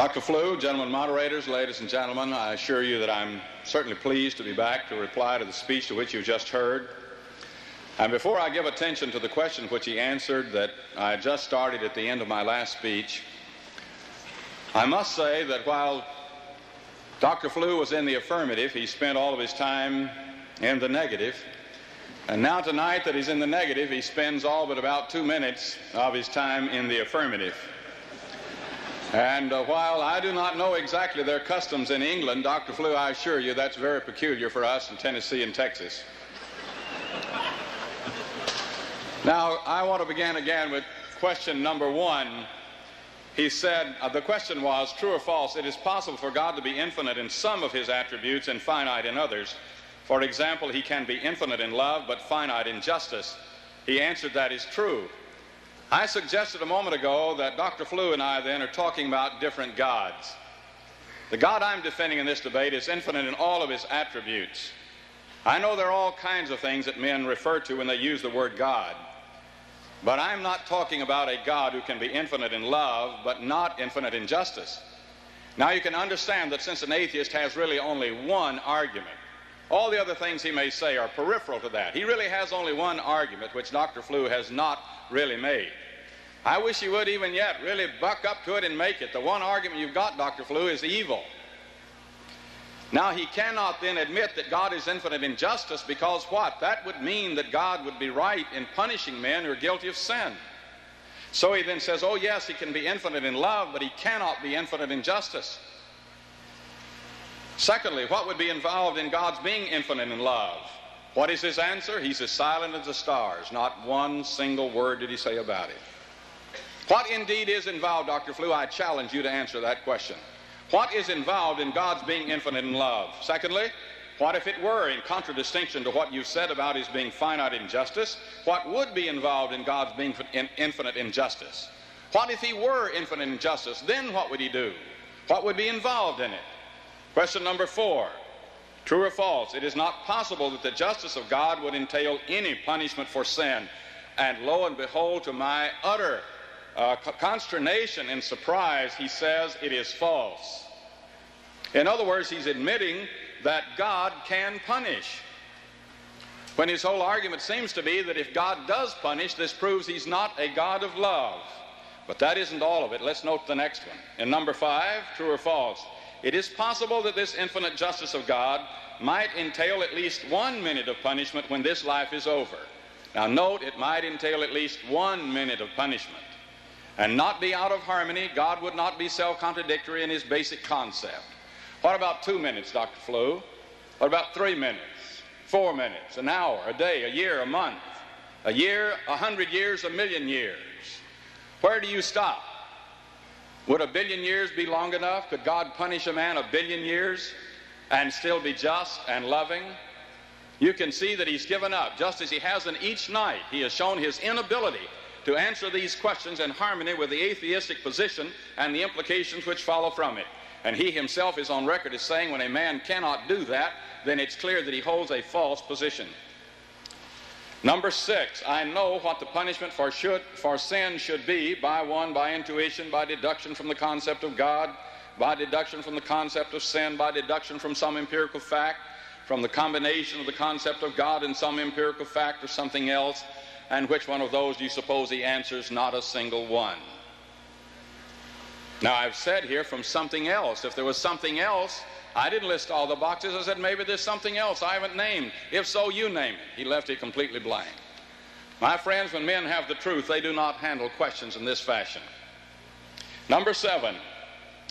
Dr. Flew, gentlemen moderators, ladies and gentlemen, I assure you that I'm certainly pleased to be back to reply to the speech to which you just heard. And before I give attention to the question which he answered that I just started at the end of my last speech, I must say that while Dr. Flew was in the affirmative, he spent all of his time in the negative. And now tonight that he's in the negative, he spends all but about 2 minutes of his time in the affirmative. And while I do not know exactly their customs in England, Dr. Flew, I assure you that's very peculiar for us in Tennessee and Texas. Now, I want to begin again with question number 1. He said, the question was, true or false, it is possible for God to be infinite in some of his attributes and finite in others. For example, he can be infinite in love but finite in justice. He answered that is true. I suggested a moment ago that Dr. Flew and I then are talking about different gods. The God I'm defending in this debate is infinite in all of his attributes. I know there are all kinds of things that men refer to when they use the word God. But I'm not talking about a God who can be infinite in love but not infinite in justice. Now you can understand that since an atheist has really only one argument, all the other things he may say are peripheral to that. He really has only one argument, which Dr. Flew has not really made. I wish you would even yet really buck up to it and make it. The one argument you've got, Dr. Flew, is evil. Now, he cannot then admit that God is infinite in justice because what? That would mean that God would be right in punishing men who are guilty of sin. So he then says, oh yes, he can be infinite in love, but he cannot be infinite in justice. Secondly, what would be involved in God's being infinite in love? What is his answer? He's as silent as the stars. Not one single word did he say about it. What indeed is involved, Dr. Flew? I challenge you to answer that question. What is involved in God's being infinite in love? Secondly, what if it were in contradistinction to what you said about his being finite in justice? What would be involved in God's being infinite in justice? What if he were infinite in justice? Then what would he do? What would be involved in it? Question number 4. True or false? It is not possible that the justice of God would entail any punishment for sin. And lo and behold, to my utter consternation and surprise, he says it is false. In other words, he's admitting that God can punish, when his whole argument seems to be that if God does punish, this proves he's not a God of love. But that isn't all of it. Let's note the next one. In number 5, true or false? It is possible that this infinite justice of God might entail at least 1 minute of punishment when this life is over. Now note, it might entail at least 1 minute of punishment. And not be out of harmony. God would not be self-contradictory in his basic concept. What about 2 minutes, Dr. Flew? What about 3 minutes, 4 minutes, an hour, a day, a year, a month, a year, 100 years, 1,000,000 years? Where do you stop? Would 1,000,000,000 years be long enough? Could God punish a man 1,000,000,000 years and still be just and loving? You can see that he's given up. Just as he has in each night, he has shown his inability to answer these questions in harmony with the atheistic position and the implications which follow from it. And he himself is on record as saying when a man cannot do that, then it's clear that he holds a false position. Number 6, I know what the punishment for sin should be by intuition, by deduction from the concept of God, by deduction from the concept of sin, by deduction from some empirical fact, from the combination of the concept of God and some empirical fact or something else. And which one of those do you suppose he answers? Not a single one. Now, I've said here from something else. If there was something else, I didn't list all the boxes. I said maybe there's something else I haven't named. If so, you name it. He left it completely blank. My friends, when men have the truth, they do not handle questions in this fashion. Number 7,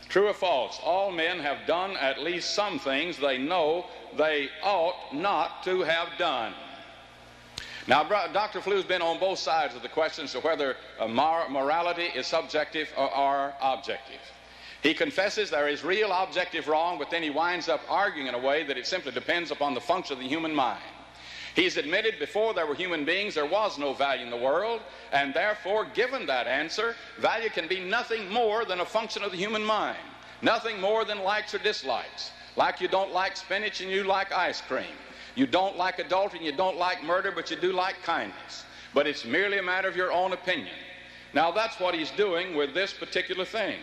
true or false? All men have done at least some things they know they ought not to have done. Now, Dr. Flew's been on both sides of the question as to whether morality is subjective or objective. He confesses there is real objective wrong, but then he winds up arguing in a way that it simply depends upon the function of the human mind. He's admitted before there were human beings there was no value in the world, and therefore, given that answer, value can be nothing more than a function of the human mind. Nothing more than likes or dislikes. Like you don't like spinach and you like ice cream. You don't like adultery and you don't like murder, but you do like kindness. But it's merely a matter of your own opinion. Now, that's what he's doing with this particular thing.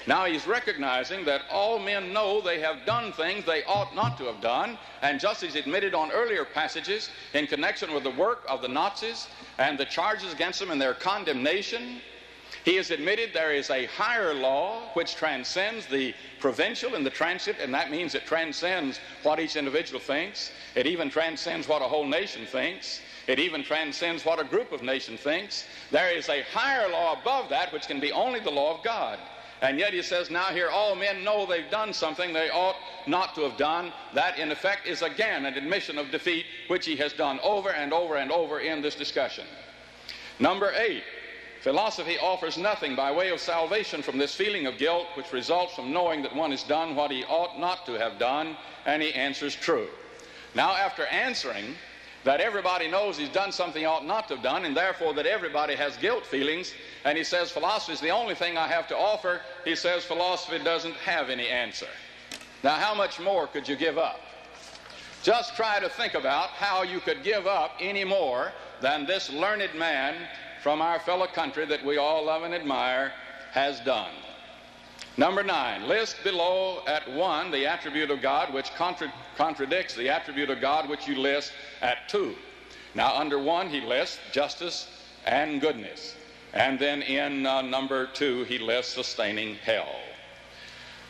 Now he's recognizing that all men know they have done things they ought not to have done, and just as he admitted on earlier passages in connection with the work of the Nazis and the charges against them and their condemnation, he has admitted there is a higher law which transcends the provincial and the transient, and that means it transcends what each individual thinks. It even transcends what a whole nation thinks. It even transcends what a group of nations thinks. There is a higher law above that which can be only the law of God. And yet he says, now here all men know they've done something they ought not to have done. That in effect is again an admission of defeat, which he has done over and over and over in this discussion. Number 8, philosophy offers nothing by way of salvation from this feeling of guilt which results from knowing that one has done what he ought not to have done, and he answers true. Now after answering that everybody knows he's done something he ought not to have done, and therefore that everybody has guilt feelings, and he says philosophy is the only thing I have to offer, he says philosophy doesn't have any answer. Now how much more could you give up? Just try to think about how you could give up any more than this learned man from our fellow country that we all love and admire has done. Number 9, list below at 1 the attribute of God which contradicts the attribute of God which you list at 2. Now under 1 he lists justice and goodness. And then in number 2 he lists sustaining hell.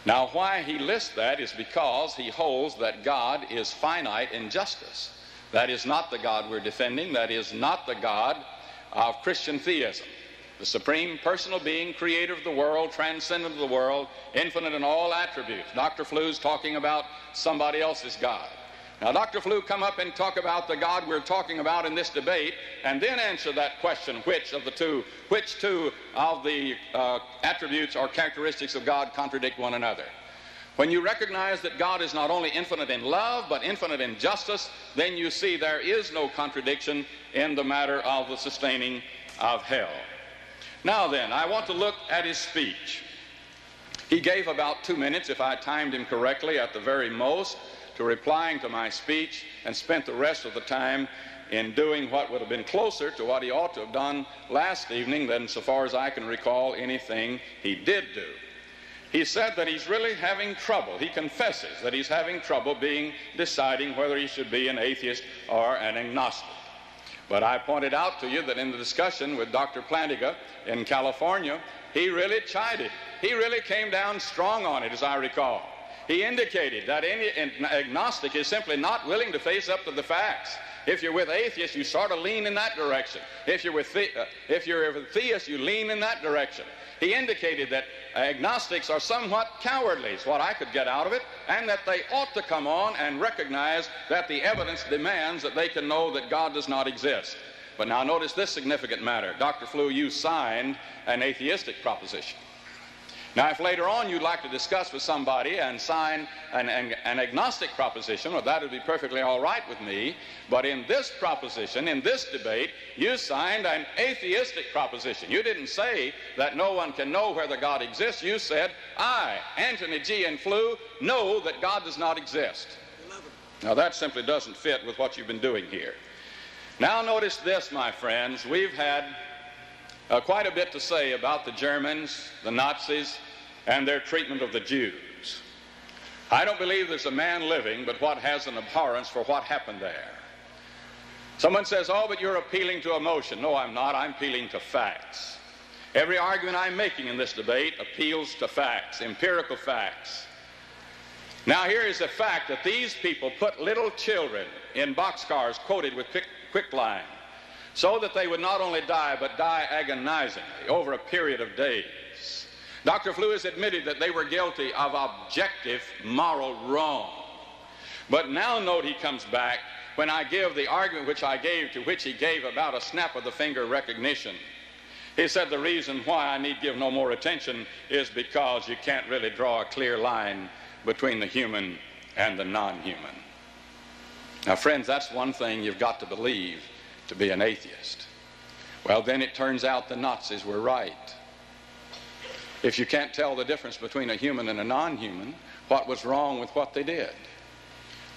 Now why he lists that is because he holds that God is finite in justice. That is not the God we're defending. That is not the God of Christian theism. The supreme personal being, creator of the world, transcendent of the world, infinite in all attributes. Dr. Flu's talking about somebody else's God. Now, Dr. Flu come up and talk about the God we're talking about in this debate, and then answer that question, which two of the attributes or characteristics of God contradict one another. When you recognize that God is not only infinite in love, but infinite in justice, then you see there is no contradiction in the matter of the sustaining of hell. Now then, I want to look at his speech. He gave about 2 minutes, if I timed him correctly, at the very most, to replying to my speech, and spent the rest of the time in doing what would have been closer to what he ought to have done last evening than, so far as I can recall, anything he did do. He said that he's really having trouble. He confesses that he's having trouble deciding whether he should be an atheist or an agnostic. But I pointed out to you that in the discussion with Dr. Plantinga in California, he really chided. He really came down strong on it, as I recall. He indicated that any agnostic is simply not willing to face up to the facts. If you're with atheists, you sort of lean in that direction. If you're with theists, you lean in that direction. He indicated that agnostics are somewhat cowardly, is what I could get out of it, and that they ought to come on and recognize that the evidence demands that they can know that God does not exist. But now notice this significant matter. Dr. Flu, you signed an atheistic proposition. Now, if later on you'd like to discuss with somebody and sign an agnostic proposition, well, that would be perfectly all right with me. But in this proposition, in this debate, you signed an atheistic proposition. You didn't say that no one can know whether God exists. You said, I, Anthony G. and Flu, know that God does not exist. Now, that simply doesn't fit with what you've been doing here. Now, notice this, my friends. We've had quite a bit to say about the Germans, the Nazis, and their treatment of the Jews. I don't believe there's a man living but what has an abhorrence for what happened there. Someone says, oh, but you're appealing to emotion. No, I'm not. I'm appealing to facts. Every argument I'm making in this debate appeals to facts, empirical facts. Now, here is the fact that these people put little children in boxcars coated with quicklime, so that they would not only die, but die agonizingly over a period of days. Dr. Flu has admitted that they were guilty of objective moral wrong. But now note he comes back when I give the argument which he gave about a snap of the finger recognition. He said the reason why I need give no more attention is because you can't really draw a clear line between the human and the non-human. Now, friends, that's one thing you've got to believe to be an atheist. Well, then it turns out the Nazis were right. If you can't tell the difference between a human and a non-human, what was wrong with what they did?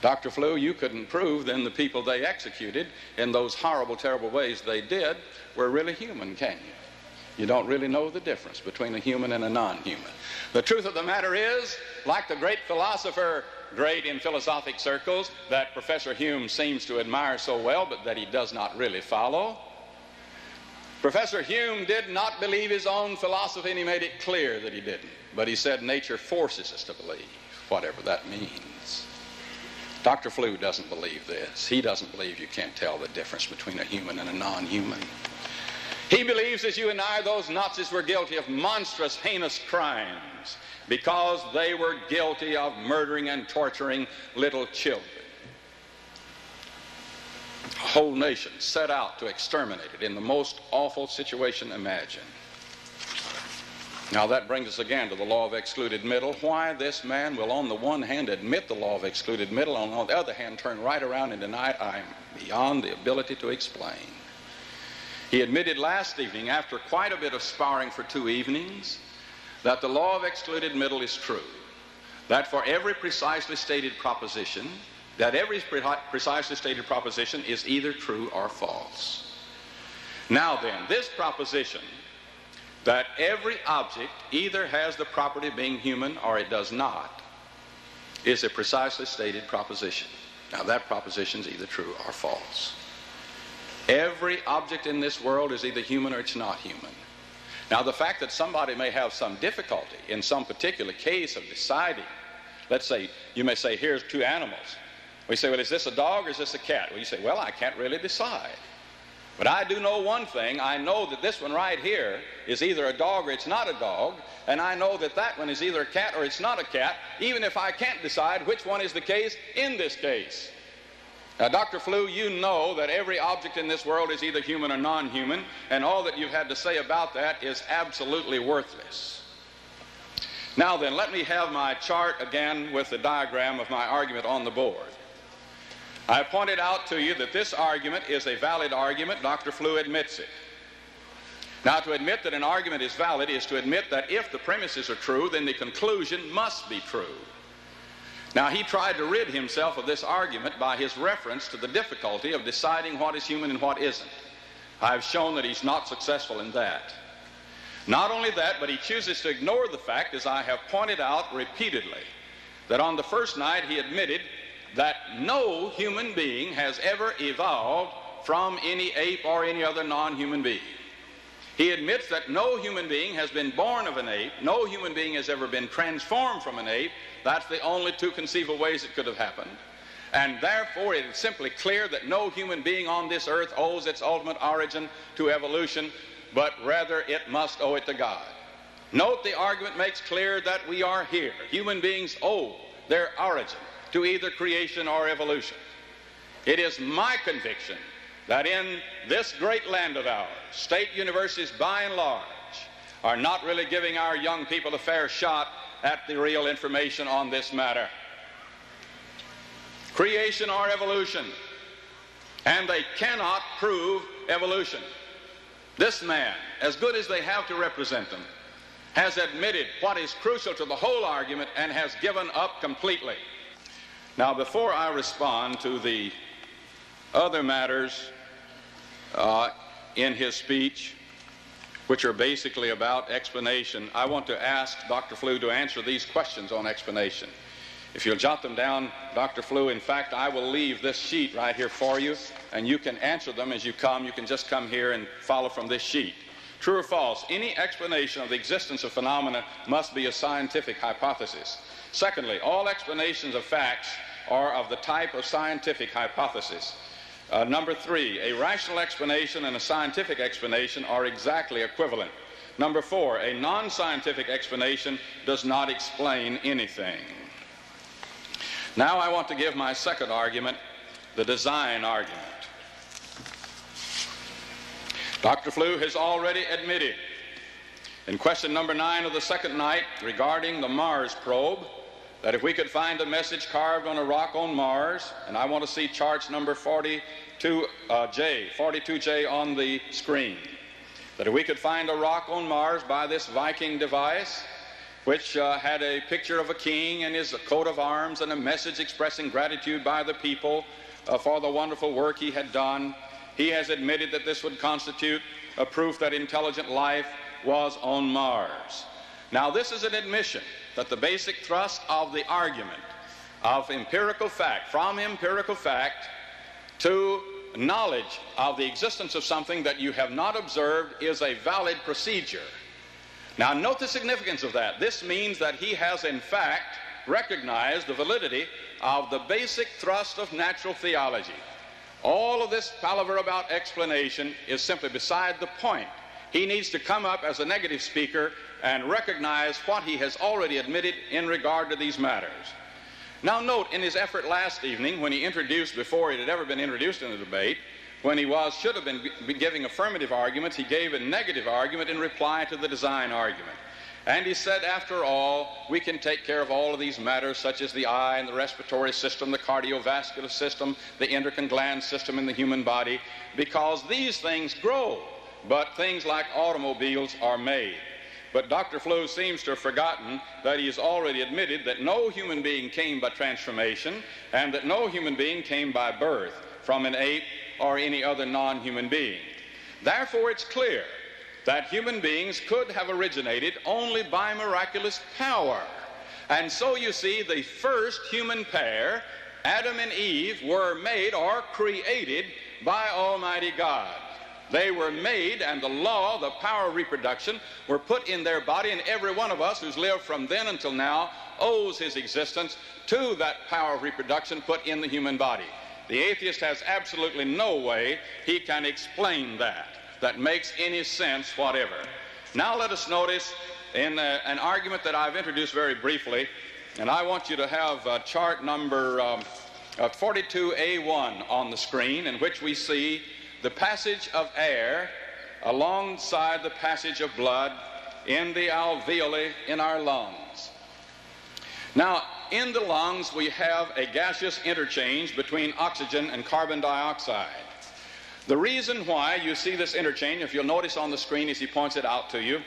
Dr. Flu, you couldn't prove then the people they executed in those horrible, terrible ways they did were really human, can you? You don't really know the difference between a human and a non-human. The truth of the matter is, like the great philosopher, great in philosophic circles, that Professor Hume seems to admire so well, but that he does not really follow. Professor Hume did not believe his own philosophy, and he made it clear that he didn't. But he said nature forces us to believe, whatever that means. Dr. Flew doesn't believe this. He doesn't believe you can't tell the difference between a human and a non-human. He believes, as you and I, those Nazis were guilty of monstrous, heinous crimes because they were guilty of murdering and torturing little children. A whole nation set out to exterminate it in the most awful situation imagined. Now that brings us again to the law of excluded middle. Why this man will on the one hand admit the law of excluded middle, and on the other hand turn right around and deny it, I am beyond the ability to explain. He admitted last evening, after quite a bit of sparring for 2 evenings, that the law of excluded middle is true. That for every precisely stated proposition, is either true or false. Now then, this proposition that every object either has the property of being human or it does not is a precisely stated proposition. Now that proposition is either true or false. Every object in this world is either human or it's not human. Now the fact that somebody may have some difficulty in some particular case of deciding, let's say, you may say, here's 2 animals. We say, well, is this a dog or is this a cat? Well, you say, well, I can't really decide. But I do know one thing. I know that this one right here is either a dog or it's not a dog, and I know that that one is either a cat or it's not a cat, even if I can't decide which one is the case in this case. Now, Dr. Flew, you know that every object in this world is either human or non-human, and all that you've had to say about that is absolutely worthless. Now then, let me have my chart again with the diagram of my argument on the board. I pointed out to you that this argument is a valid argument. Dr. Flew admits it. Now, to admit that an argument is valid is to admit that if the premises are true, then the conclusion must be true. Now, he tried to rid himself of this argument by his reference to the difficulty of deciding what is human and what isn't. I've shown that he's not successful in that. Not only that, but he chooses to ignore the fact, as I have pointed out repeatedly, that on the first night he admitted that no human being has ever evolved from any ape or any other non-human being. He admits that no human being has been born of an ape, no human being has ever been transformed from an ape. That's the only 2 conceivable ways it could have happened. And therefore it is simply clear that no human being on this earth owes its ultimate origin to evolution, but rather it must owe it to God. Note the argument makes clear that we are here. Human beings owe their origin to either creation or evolution. It is my conviction that in this great land of ours, state universities by and large are not really giving our young people a fair shot at the real information on this matter. Creation or evolution, and they cannot prove evolution. This man, as good as they have to represent them, has admitted what is crucial to the whole argument and has given up completely. Now, before I respond to the other matters in his speech, which are basically about explanation, I want to ask Dr. Flew to answer these questions on explanation. If you'll jot them down, Dr. Flew, in fact, I will leave this sheet right here for you, and you can answer them as you come. You can just come here and follow from this sheet. True or false, any explanation of the existence of phenomena must be a scientific hypothesis. Secondly, all explanations of facts are of the type of scientific hypothesis. Number 3, a rational explanation and a scientific explanation are exactly equivalent. Number 4, a non-scientific explanation does not explain anything. Now I want to give my second argument, the design argument. Dr. Flew has already admitted in question number 9 of the second night regarding the Mars probe that if we could find a message carved on a rock on Mars, and I want to see charts number 42J on the screen, that if we could find a rock on Mars by this Viking device, which had a picture of a king and his coat of arms and a message expressing gratitude by the people for the wonderful work he had done, he has admitted that this would constitute a proof that intelligent life was on Mars. Now, this is an admission that the basic thrust of the argument of empirical fact, from empirical fact to knowledge of the existence of something that you have not observed, is a valid procedure. Now, note the significance of that. This means that he has, in fact, recognized the validity of the basic thrust of natural theology. All of this palaver about explanation is simply beside the point. He needs to come up as a negative speaker and recognize what he has already admitted in regard to these matters. Now note, in his effort last evening, when he introduced, before it had ever been introduced in the debate, when he should have been giving affirmative arguments, he gave a negative argument in reply to the design argument. And he said, after all, we can take care of all of these matters, such as the eye and the respiratory system, the cardiovascular system, the endocrine gland system in the human body, because these things grow, but things like automobiles are made. But Dr. Flew seems to have forgotten that he has already admitted that no human being came by transformation, and that no human being came by birth from an ape or any other non-human being. Therefore, it's clear that human beings could have originated only by miraculous power. And so you see, the first human pair, Adam and Eve, were made or created by Almighty God. They were made, and the law, the power of reproduction, were put in their body, and every one of us who's lived from then until now owes his existence to that power of reproduction put in the human body. The atheist has absolutely no way he can explain that makes any sense whatever. Now let us notice in an argument that I've introduced very briefly, and I want you to have chart number 42A1 on the screen, in which we see the passage of air alongside the passage of blood in the alveoli in our lungs. Now, in the lungs we have a gaseous interchange between oxygen and carbon dioxide. The reason why you see this interchange, if you'll notice on the screen as he points it out to you,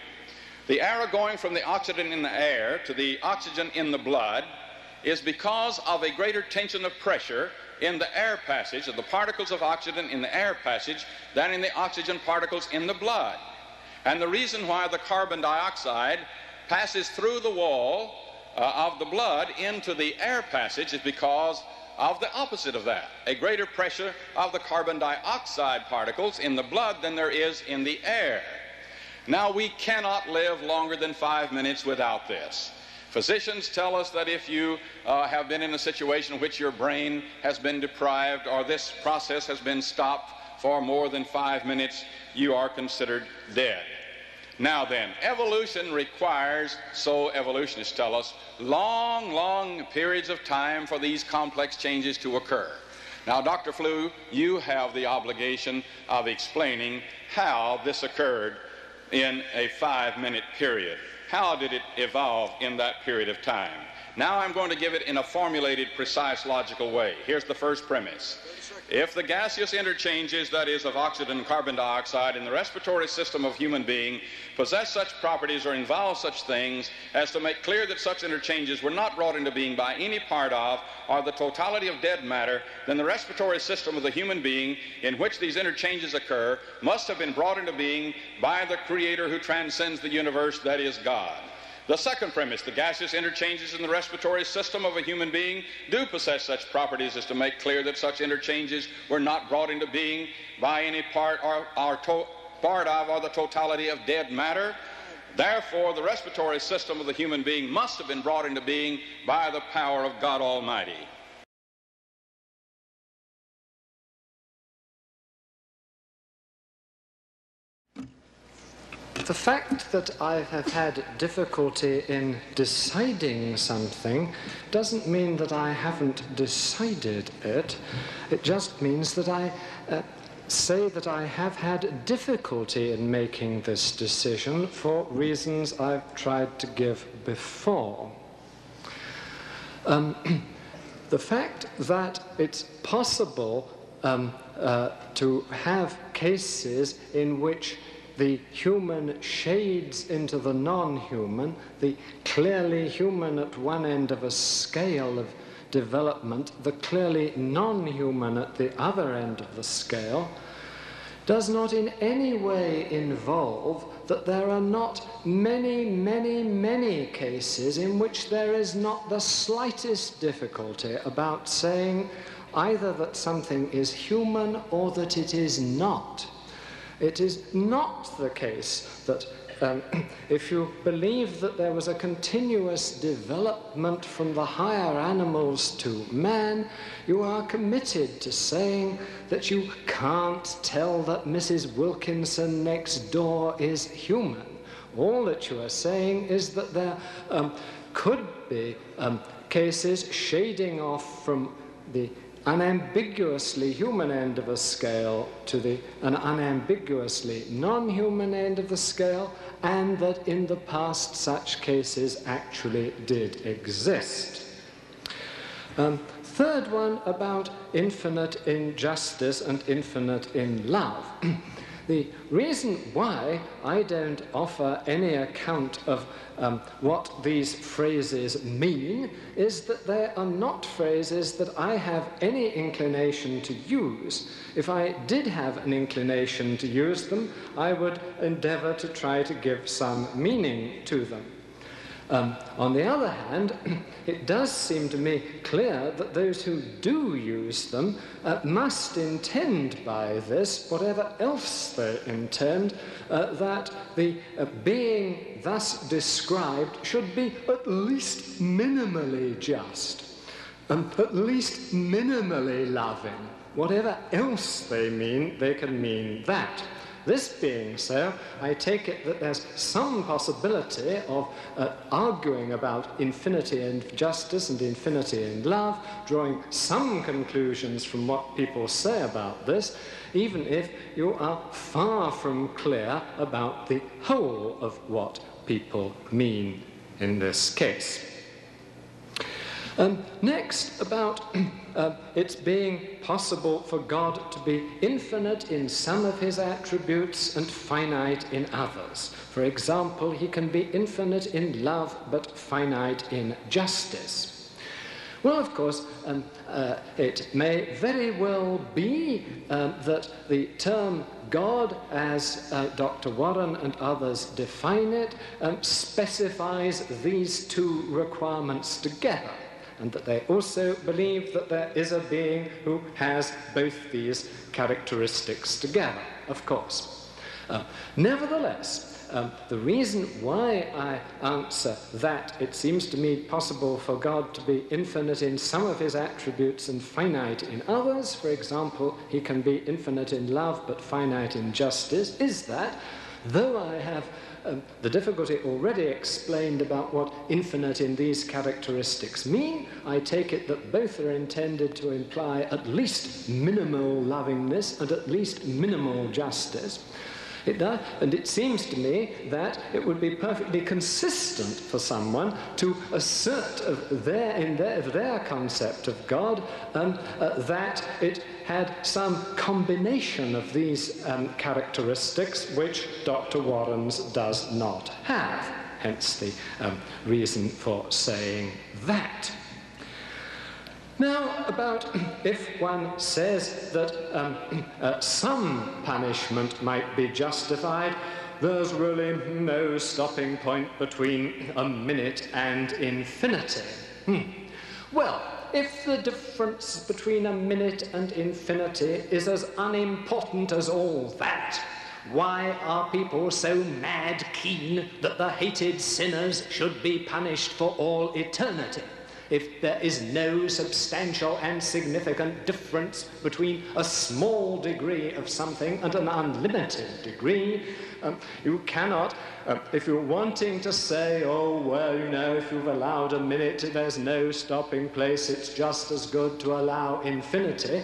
the arrow going from the oxygen in the air to the oxygen in the blood is because of a greater tension of pressure in the air passage, of the particles of oxygen in the air passage, than in the oxygen particles in the blood. And the reason why the carbon dioxide passes through the wall of the blood into the air passage is because of the opposite of that, a greater pressure of the carbon dioxide particles in the blood than there is in the air. Now, we cannot live longer than 5 minutes without this. Physicians tell us that if you have been in a situation in which your brain has been deprived or this process has been stopped for more than 5 minutes, you are considered dead. Now then, evolution requires, so evolutionists tell us, long periods of time for these complex changes to occur. Now, Dr. Flew, you have the obligation of explaining how this occurred in a 5-minute period. How did it evolve in that period of time? Now I'm going to give it in a formulated, precise, logical way. Here's the first premise. If the gaseous interchanges, that is, of oxygen and carbon dioxide in the respiratory system of human being possess such properties or involve such things as to make clear that such interchanges were not brought into being by any part of or the totality of dead matter, then the respiratory system of the human being in which these interchanges occur must have been brought into being by the Creator who transcends the universe, that is, God. The second premise, the gaseous interchanges in the respiratory system of a human being do possess such properties as to make clear that such interchanges were not brought into being by any part or the totality of dead matter. Therefore, the respiratory system of the human being must have been brought into being by the power of God Almighty. The fact that I have had difficulty in deciding something doesn't mean that I haven't decided it. It just means that I say that I have had difficulty in making this decision for reasons I've tried to give before. The fact that it's possible to have cases in which the human shades into the non-human, the clearly human at one end of a scale of development, the clearly non-human at the other end of the scale, does not in any way involve that there are not many, many, many cases in which there is not the slightest difficulty about saying either that something is human or that it is not. It is not the case that if you believe that there was a continuous development from the higher animals to man, you are committed to saying that you can't tell that Mrs. Wilkinson next door is human. All that you are saying is that there could be cases shading off from the unambiguously human end of a scale to an unambiguously non-human end of the scale, and that in the past such cases actually did exist. Third one about infinite in justice and infinite in love. The reason why I don't offer any account of what these phrases mean is that they are not phrases that I have any inclination to use. If I did have an inclination to use them, I would endeavor to try to give some meaning to them. On the other hand, it does seem to me clear that those who do use them must intend by this, whatever else they intend, that the being thus described should be at least minimally just, at least minimally loving. Whatever else they mean, they can mean that. This being so, I take it that there's some possibility of arguing about infinity in justice and infinity in love, drawing some conclusions from what people say about this, even if you are far from clear about the whole of what people mean in this case. Next, about its being possible for God to be infinite in some of his attributes and finite in others. For example, he can be infinite in love but finite in justice. Well, of course, it may very well be that the term God, as Dr. Warren and others define it, specifies these two requirements together, and that they also believe that there is a being who has both these characteristics together, of course. Nevertheless, the reason why I answer that it seems to me possible for God to be infinite in some of his attributes and finite in others, for example, he can be infinite in love but finite in justice, is that, though I have the difficulty already explained about what infinite in these characteristics mean, I take it that both are intended to imply at least minimal lovingness and at least minimal justice. It does, and it seems to me that it would be perfectly consistent for someone to assert of their concept of God that it had some combination of these characteristics which Dr. Warren's does not have, hence the reason for saying that. Now, about if one says that some punishment might be justified, there's really no stopping point between a minute and infinity. Well, if the difference between a minute and infinity is as unimportant as all that, why are people so mad keen that the hated sinners should be punished for all eternity? If there is no substantial and significant difference between a small degree of something and an unlimited degree, you cannot, if you're wanting to say, oh, well, you know, if you've allowed a minute, there's no stopping place, it's just as good to allow infinity,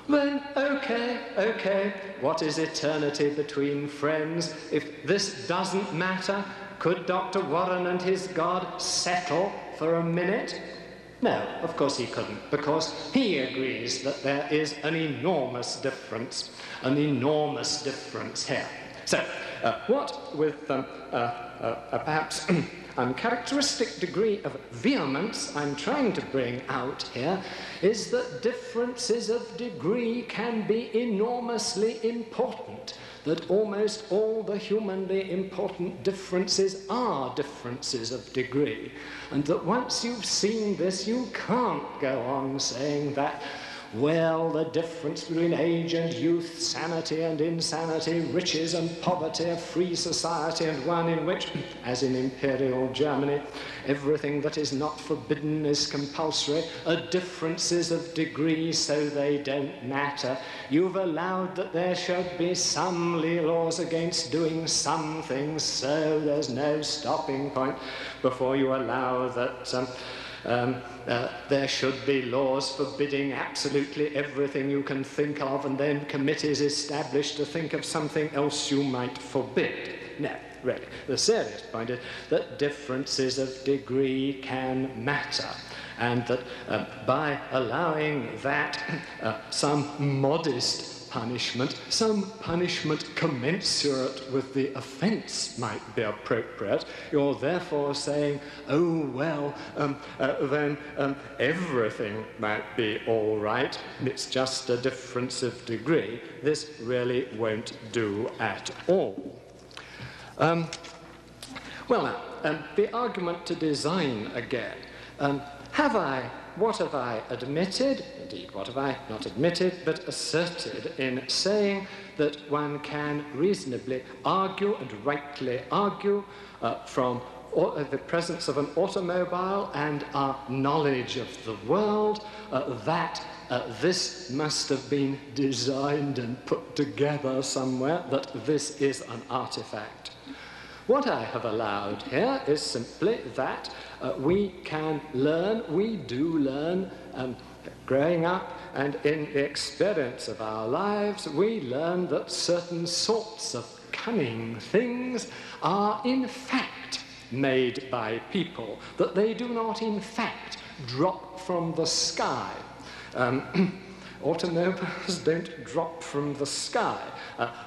then okay, what is eternity between friends? If this doesn't matter, could Dr. Warren and his God settle for a minute? No, of course he couldn't, because he agrees that there is an enormous difference here. So, what with perhaps uncharacteristic degree of vehemence I'm trying to bring out here is that differences of degree can be enormously important, that almost all the humanly important differences are differences of degree, and that once you've seen this, you can't go on saying that, well, the difference between age and youth, sanity and insanity, riches and poverty, a free society and one in which, as in Imperial Germany, everything that is not forbidden is compulsory, are differences of degree, so they don't matter. You've allowed that there should be some laws against doing some things, so there's no stopping point before you allow that there should be laws forbidding absolutely everything you can think of, and then committees established to think of something else you might forbid. No, really, the serious point is that differences of degree can matter, and that by allowing that some modest punishment, some punishment commensurate with the offence might be appropriate, you're therefore saying, oh, well, then everything might be all right, it's just a difference of degree. This really won't do at all. Well, now, the argument to design again. What have I admitted, indeed what have I not admitted, but asserted in saying that one can reasonably argue and rightly argue from the presence of an automobile and our knowledge of the world that this must have been designed and put together somewhere, that this is an artifact. What I have allowed here is simply that we can learn, we do learn, growing up and in the experience of our lives, we learn that certain sorts of cunning things are in fact made by people, that they do not in fact drop from the sky. Automobiles don't drop from the sky,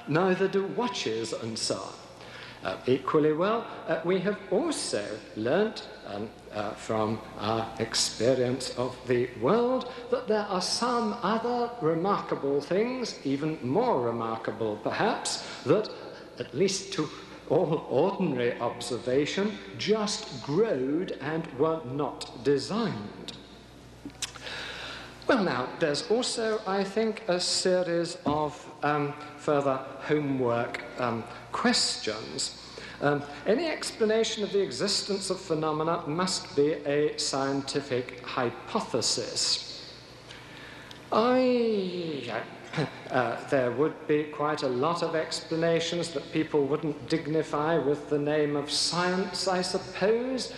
neither do watches and so on. Equally well, we have also learnt from our experience of the world that there are some other remarkable things, even more remarkable perhaps, that, at least to all ordinary observation, just growed and were not designed. Well, now, there's also, I think, a series of further homework questions. Any explanation of the existence of phenomena must be a scientific hypothesis. There would be quite a lot of explanations that people wouldn't dignify with the name of science, I suppose.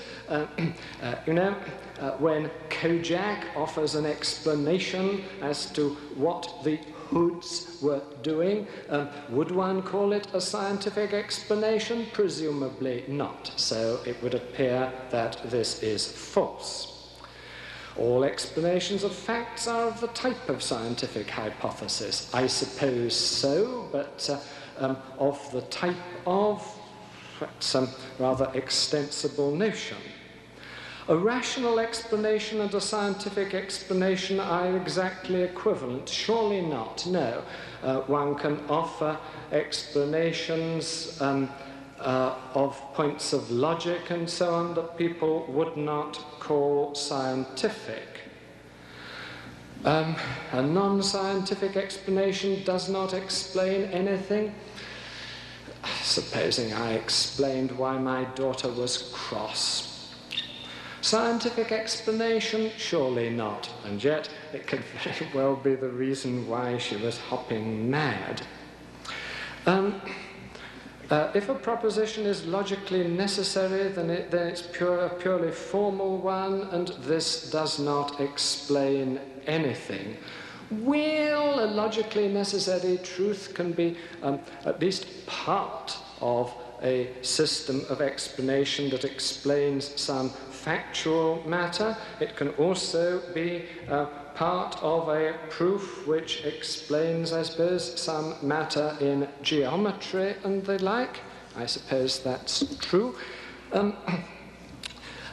When Kojak offers an explanation as to what the hoods were doing, would one call it a scientific explanation? Presumably not. So it would appear that this is false. All explanations of facts are of the type of scientific hypothesis. I suppose so, but of the type of some rather extensible notion. A rational explanation and a scientific explanation are exactly equivalent. Surely not, no. One can offer explanations of points of logic and so on that people would not call scientific. A non-scientific explanation does not explain anything. Supposing I explained why my daughter was cross. Scientific explanation? Surely not. And yet, it could very well be the reason why she was hopping mad. If a proposition is logically necessary, then it's a purely formal one, and this does not explain anything. Well, a logically necessary truth can be at least part of a system of explanation that explains some factual matter. It can also be part of a proof which explains, I suppose, some matter in geometry and the like. I suppose that's true.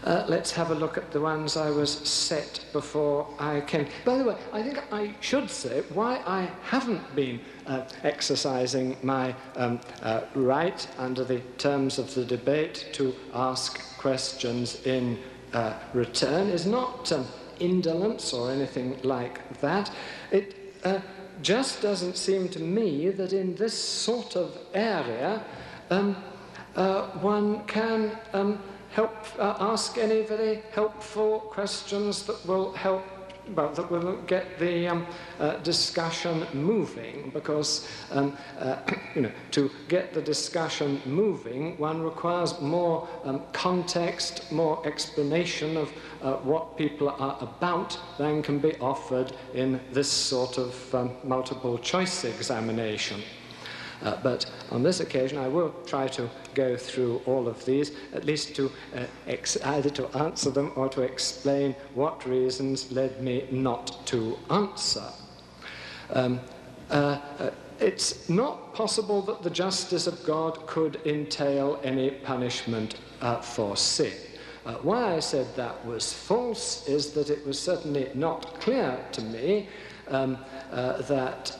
let's have a look at the ones I was set before I came. By the way, I think I should say why I haven't been exercising my right under the terms of the debate to ask questions in return is not indolence or anything like that. It just doesn't seem to me that in this sort of area one can ask any very helpful questions that will help, well, that will get the discussion moving, because to get the discussion moving, one requires more context, more explanation of what people are about than can be offered in this sort of multiple choice examination. But on this occasion, I will try to go through all of these, at least to either to answer them or to explain what reasons led me not to answer. It's not possible that the justice of God could entail any punishment for sin. Why I said that was false is that it was certainly not clear to me that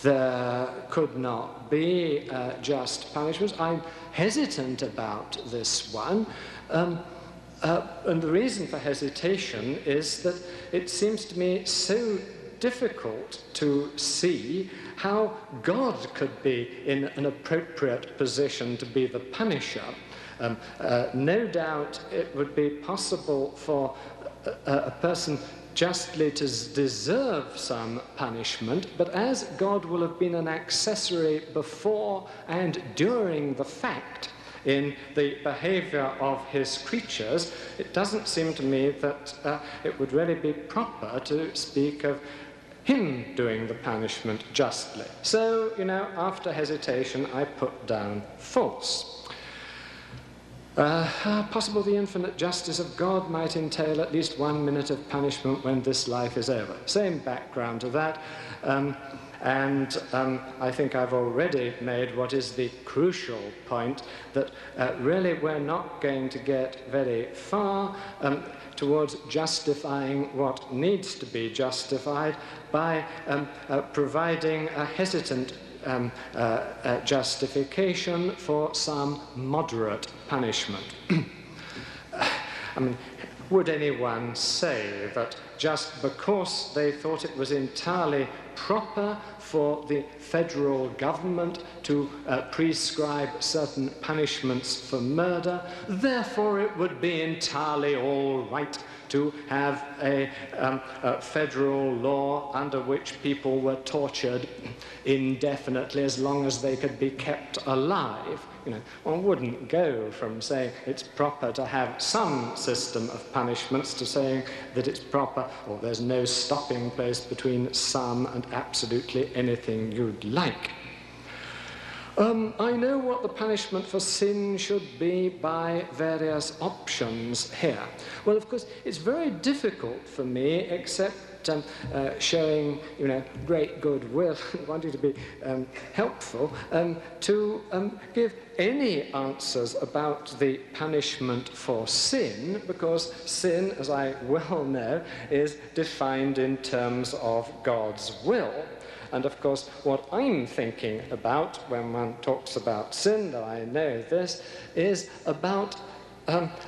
there could not be just punishments. I'm hesitant about this one. And the reason for hesitation is that it seems to me so difficult to see how God could be in an appropriate position to be the punisher. No doubt it would be possible for a person justly to deserve some punishment, but as God will have been an accessory before and during the fact in the behavior of his creatures, it doesn't seem to me that it would really be proper to speak of him doing the punishment justly. So, after hesitation, I put down false. Possible the infinite justice of God might entail at least 1 minute of punishment when this life is over. Same background to that. I think I've already made what is the crucial point, that really we're not going to get very far towards justifying what needs to be justified by providing a hesitant justification for some moderate punishment. I mean, would anyone say that just because they thought it was entirely proper for the federal government to prescribe certain punishments for murder, therefore it would be entirely all right to have a federal law under which people were tortured indefinitely as long as they could be kept alive? One wouldn't go from saying it's proper to have some system of punishments to saying that it's proper, or there's no stopping place between some and absolutely anything you'd like. I know what the punishment for sin should be by various options here. Well, of course, it's very difficult for me, except showing, great goodwill, wanting to be helpful, to give any answers about the punishment for sin, because sin, as I well know, is defined in terms of God's will. And of course, what I'm thinking about when one talks about sin, though I know this, is about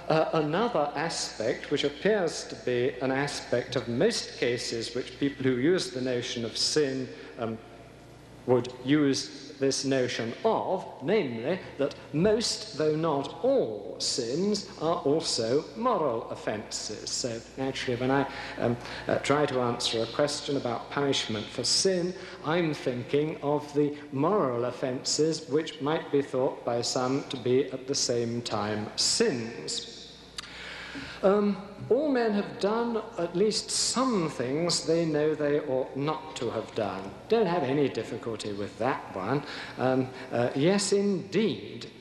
another aspect which appears to be an aspect of most cases which people who use the notion of sin would use this notion of, namely that most, though not all, sins are also moral offences. So actually, when I try to answer a question about punishment for sin, I'm thinking of the moral offences which might be thought by some to be at the same time sins. All men have done at least some things they know they ought not to have done. Don't have any difficulty with that one. Yes, indeed.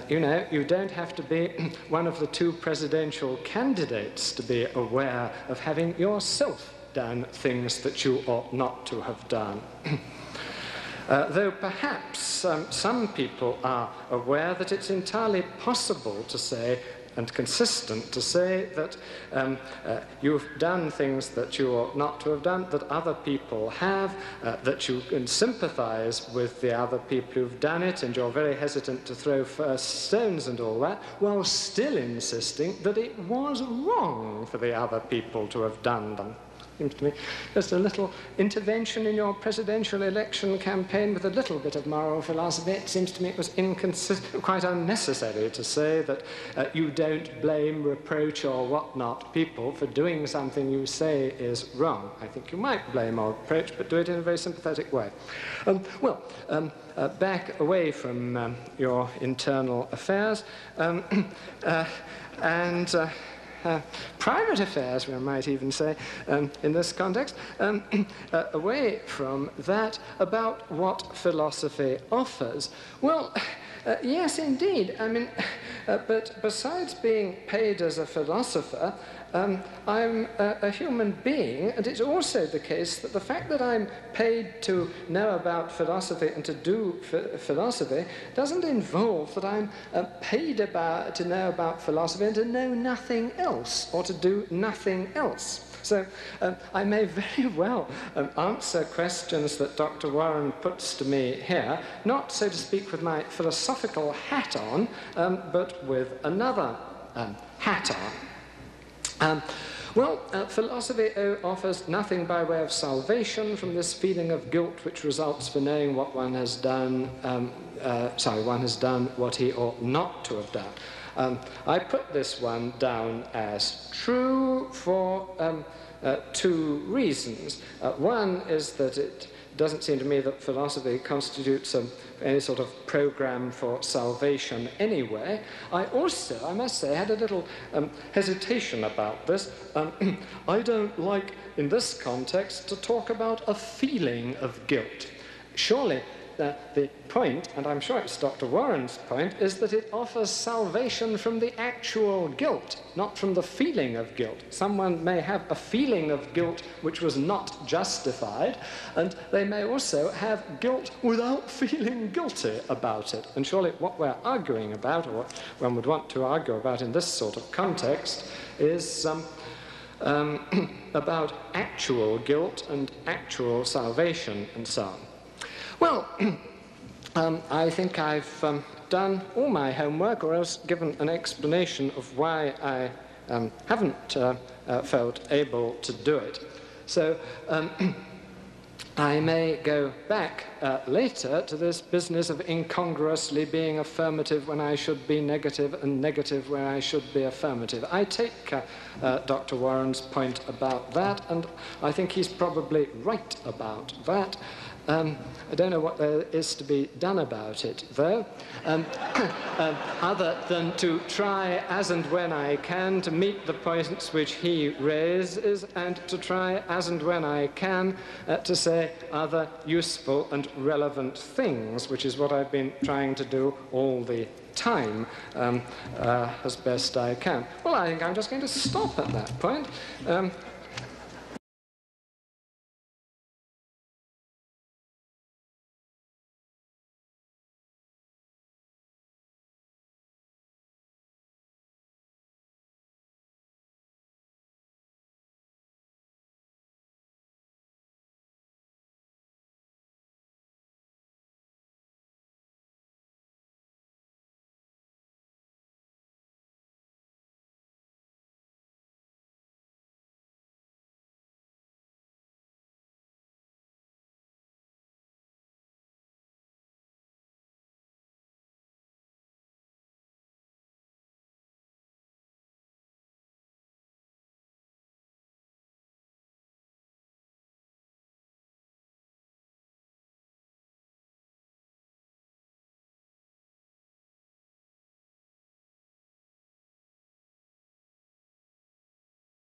You don't have to be one of the two presidential candidates to be aware of having yourself done things that you ought not to have done. Though perhaps some people are aware that it's entirely possible to say, and consistent to say, that you've done things that you ought not to have done, that other people have, that you can sympathize with the other people who've done it, and you're very hesitant to throw first stones and all that, while still insisting that it was wrong for the other people to have done them. Seems to me just a little intervention in your presidential election campaign with a little bit of moral philosophy. It seems to me it was quite unnecessary to say that you don't blame, reproach, or whatnot people for doing something you say is wrong. I think you might blame or reproach, but do it in a very sympathetic way. Back away from your internal affairs private affairs, we might even say, in this context, away from that, about what philosophy offers. Well, yes, indeed. I mean, but besides being paid as a philosopher, I'm a human being, and it's also the case that the fact that I'm paid to know about philosophy and to do philosophy doesn't involve that I'm paid to know about philosophy and to know nothing else, or to do nothing else. So I may very well answer questions that Dr. Warren puts to me here, not, so to speak, with my philosophical hat on, but with another hat on. Philosophy offers nothing by way of salvation from this feeling of guilt which results for knowing what one has done, one has done what he ought not to have done. I put this one down as true for two reasons. One is that it doesn't seem to me that philosophy constitutes any sort of program for salvation anyway. I also, I must say, had a little hesitation about this. I don't like, in this context, to talk about a feeling of guilt. Surely the point, and I'm sure it's Dr. Warren's point, is that it offers salvation from the actual guilt, not from the feeling of guilt. Someone may have a feeling of guilt which was not justified, and they may also have guilt without feeling guilty about it. And surely what we're arguing about, or what one would want to argue about in this sort of context, is about actual guilt and actual salvation and so on. Well, I think I've done all my homework, or else given an explanation of why I haven't felt able to do it. So I may go back later to this business of incongruously being affirmative when I should be negative and negative where I should be affirmative. I take Dr. Warren's point about that, and I think he's probably right about that. I don't know what there is to be done about it, though, other than to try as and when I can to meet the points which he raises, and to try as and when I can to say other useful and relevant things, which is what I've been trying to do all the time as best I can. Well, I think I'm just going to stop at that point.